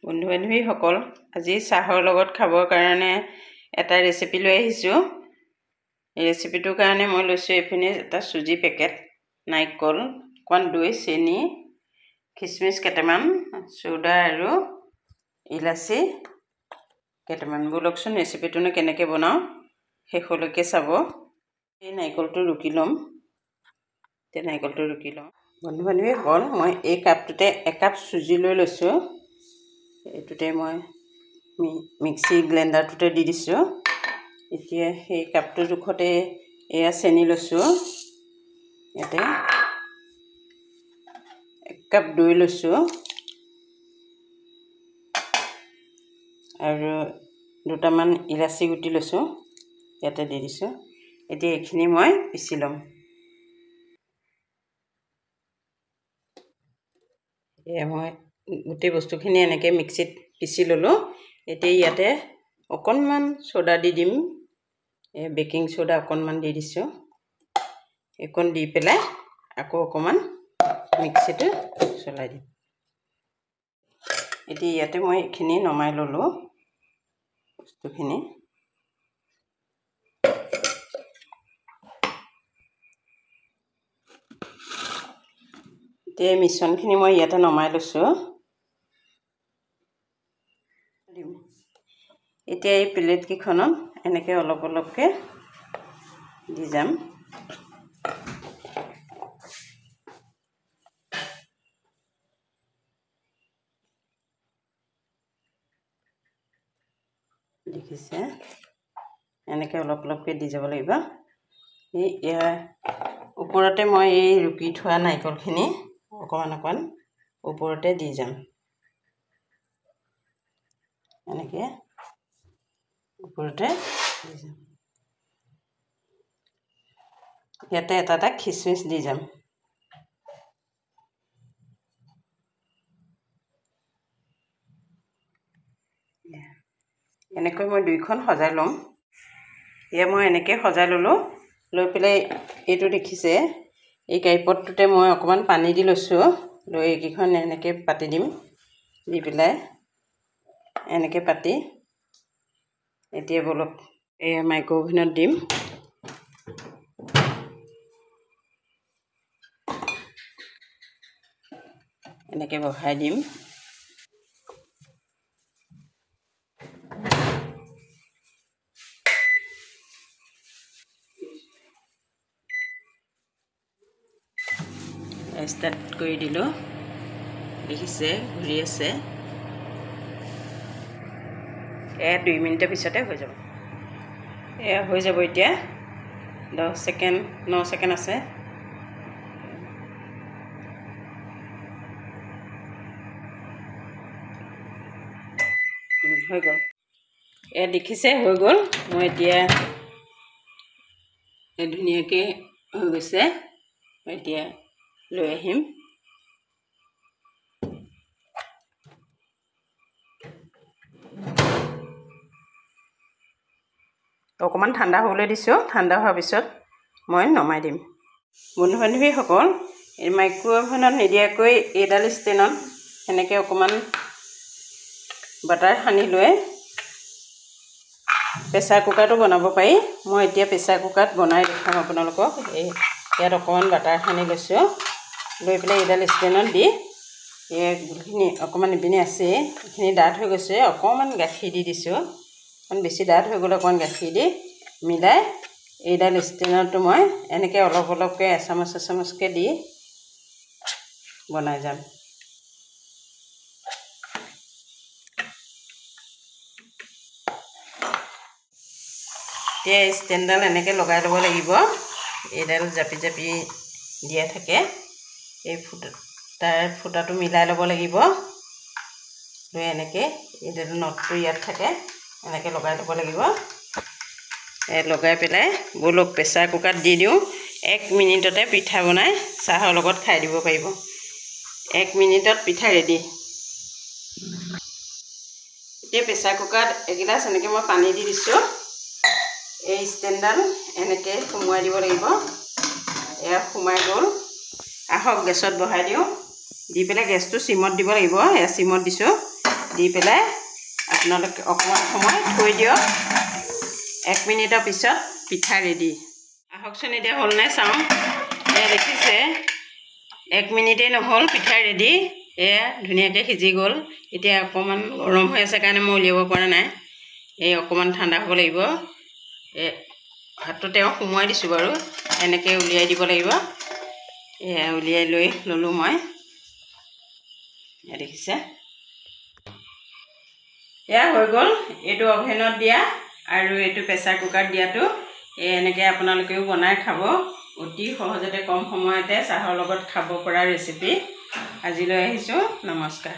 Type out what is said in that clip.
বন্ধু-বান্ধৱীসকল আজি চাহৰ লগত খাবৰ কাৰণে এটা ৰেচিপি লৈ আহিছোঁ। এই ৰেচিপিটোৰ কাৰণে মই লৈছোঁ এইপিনে এটা চুজি পেকেট, নাৰিকল, অকণ দৈ, চেনি, খিচমিচ কেইটামান, চৌদা আৰু ইলাচি কেইটামান। ব'লকচোন ৰেচিপিটোনো কেনেকৈ বনাওঁ শেষলৈকে চাব। এই নাৰিকলটো ৰুকি ল'ম। এতিয়া নাৰিকলটো ৰুকি লওঁ। বন্ধু-বান্ধৱীসকল, মই এই কাপটোতে একাপ চুজি লৈ লৈছোঁ। এইটোতে মই মিক্সি গ্ৰাইণ্ডাৰটোতে দি দিছোঁ। এতিয়া সেই কাপটোৰ জোখতে এয়া চেনি লৈছোঁ। ইয়াতে 1 কাপ দৈ লৈছোঁ আৰু 2টামান ইলাচি গুটি লৈছোঁ, ইয়াতে দি দিছোঁ। এতিয়া এইখিনি মই পিচি ল'ম। এয়া মই গোটেই বস্তুখিনি এনেকৈ মিক্সিত পিচি ল'লোঁ। এতিয়া ইয়াতে অকণমান চ'দা দি দিম। বেকিং চ'দা অকণমান দি দিছোঁ। এইকণ দি পেলাই আকৌ অকণমান মিক্সিটো চলাই দিম। এতিয়া ইয়াতে মই এইখিনি নমাই ল'লোঁ বস্তুখিনি। এতিয়া এই মিশ্ৰণখিনি মই ইয়াতে নমাই লৈছোঁ। এতিয়া এই প্লেটকেইখনত এনেকৈ অলপ অলপকৈ দি যাম। দেখিছে, এনেকৈ অলপ অলপকৈ দি যাব লাগিব। ইয়াৰ ওপৰতে মই এই ৰুকি থোৱা নাৰিকলখিনি অকণমান অকণমান ওপৰতে দি যাম। এনেকৈ ওপৰতে দি যাম। ইয়াতে এটা এটা খিচমিচ দি যাম। এনেকৈ মই দুইখন সজাই ল'ম। এয়া মই এনেকৈ সজাই ল'লোঁ। লৈ পেলাই এইটো দেখিছে, এই কাঁহীপটটোতে মই অকণমান পানী দি লৈছোঁ। লৈ এইকেইখন এনেকৈ পাতি দিম। দি পেলাই এনেকৈ পাতি এতিয়া বলক এয়া মাইক্ৰ'ৱেভত দিম। এনেকৈ বহাই দিম। ষ্টাৰ্ট কৰি দিলোঁ। দেখিছে ঘূৰি আছে। এয়া 2 মিনিটৰ পিছতে হৈ যাব। এয়া হৈ যাব। এতিয়া 10 ছেকেণ্ড 9 ছেকেণ্ড আছে। হৈ গ'ল। এয়া দেখিছে হৈ গ'ল। মই এতিয়া ধুনীয়াকৈ হৈ গৈছে। এতিয়া লৈ আহিম। অকণমান ঠাণ্ডা হ'বলৈ দিছোঁ। ঠাণ্ডা হোৱাৰ পিছত মই নমাই দিম। বন্ধু-বান্ধৱীসকল, এই মাইক্ৰ'ৱেভত নিদিয়াকৈ এইডাল ষ্টেণ্ডত সেনেকৈ অকণমান বাটাৰ সানি লৈ প্ৰেছাৰ কুকাৰটো বনাব পাৰি। মই এতিয়া প্ৰেছাৰ কুকাৰত বনাই দেখাম আপোনালোকক। ইয়াত অকণমান বাটাৰ সানি লৈছোঁ। লৈ পেলাই এইডাল ষ্টেণ্ডত দি এইখিনি অকণমান ইপিনে আছে, এইখিনি ডাঠ হৈ গৈছে। অকণমান গাখীৰ দি দিছোঁ। অকণ বেছি ডাঠ হৈ গ'লে অকণমান গাখীৰ দি মিলাই এইডাল ষ্টেণ্ডতো মই এনেকৈ অলপ অলপকৈ এচামুচকৈ দি বনাই যাম। এতিয়া ষ্টেণ্ডডাল এনেকৈ লগাই ল'ব লাগিব। এইডাল জাপি জাপি দিয়া থাকে। এই তাৰ ফুটাটো মিলাই ল'ব লাগিব। লৈ এনেকৈ এইডাল নটটো ইয়াত থাকে, এনেকৈ লগাই ল'ব লাগিব। লগাই পেলাই বলক প্ৰেছাৰ কুকাৰত দি দিওঁ। 1 মিনিটতে পিঠা বনাই চাহৰ লগত খাই দিব পাৰিব। 1 মিনিটত পিঠা ৰেডি। এতিয়া প্ৰেছাৰ কুকাৰত এগিলাচ এনেকৈ মই পানী দি দিছোঁ। এই ষ্টেণ্ডডাল এনেকৈ সোমোৱাই দিব লাগিব। এয়া সোমাই গ'ল। আহক গেছত বহাই দিওঁ। দি পেলাই গেছটো চিমত দিব লাগিব। এয়া চিমত দিছোঁ। দি পেলাই আপোনালোকে অকণমান সময় থৈ দিয়ক 1 মিনিটৰ পিছত পিঠা ৰেডি আহকচোন এতিয়া হ'ল নাই চাওঁ এয়া দেখিছে 1 মিনিটেই নহ'ল পিঠা ৰেডি এয়া ধুনীয়াকৈ সিজি গ'ল এতিয়া অকণমান গৰম হৈ আছে কাৰণে মই উলিয়াব পৰা নাই এই অকণমান ঠাণ্ডা হ'ব লাগিব হাতটো তেওঁ সোমোৱাই দিছোঁ বাৰু এনেকৈ উলিয়াই দিব লাগিব এয়া উলিয়াই লৈ ল'লোঁ মই এয়া দেখিছে এয়া হৈ গ'ল এইটো অভেনত দিয়া আৰু এইটো প্ৰেছাৰ কুকাৰত দিয়াটো এনেকৈ আপোনালোকেও বনাই খাব অতি সহজতে কম সময়তে চাহৰ লগত খাব পৰা ৰেচিপি আজিলৈ আহিছোঁ নমস্কাৰ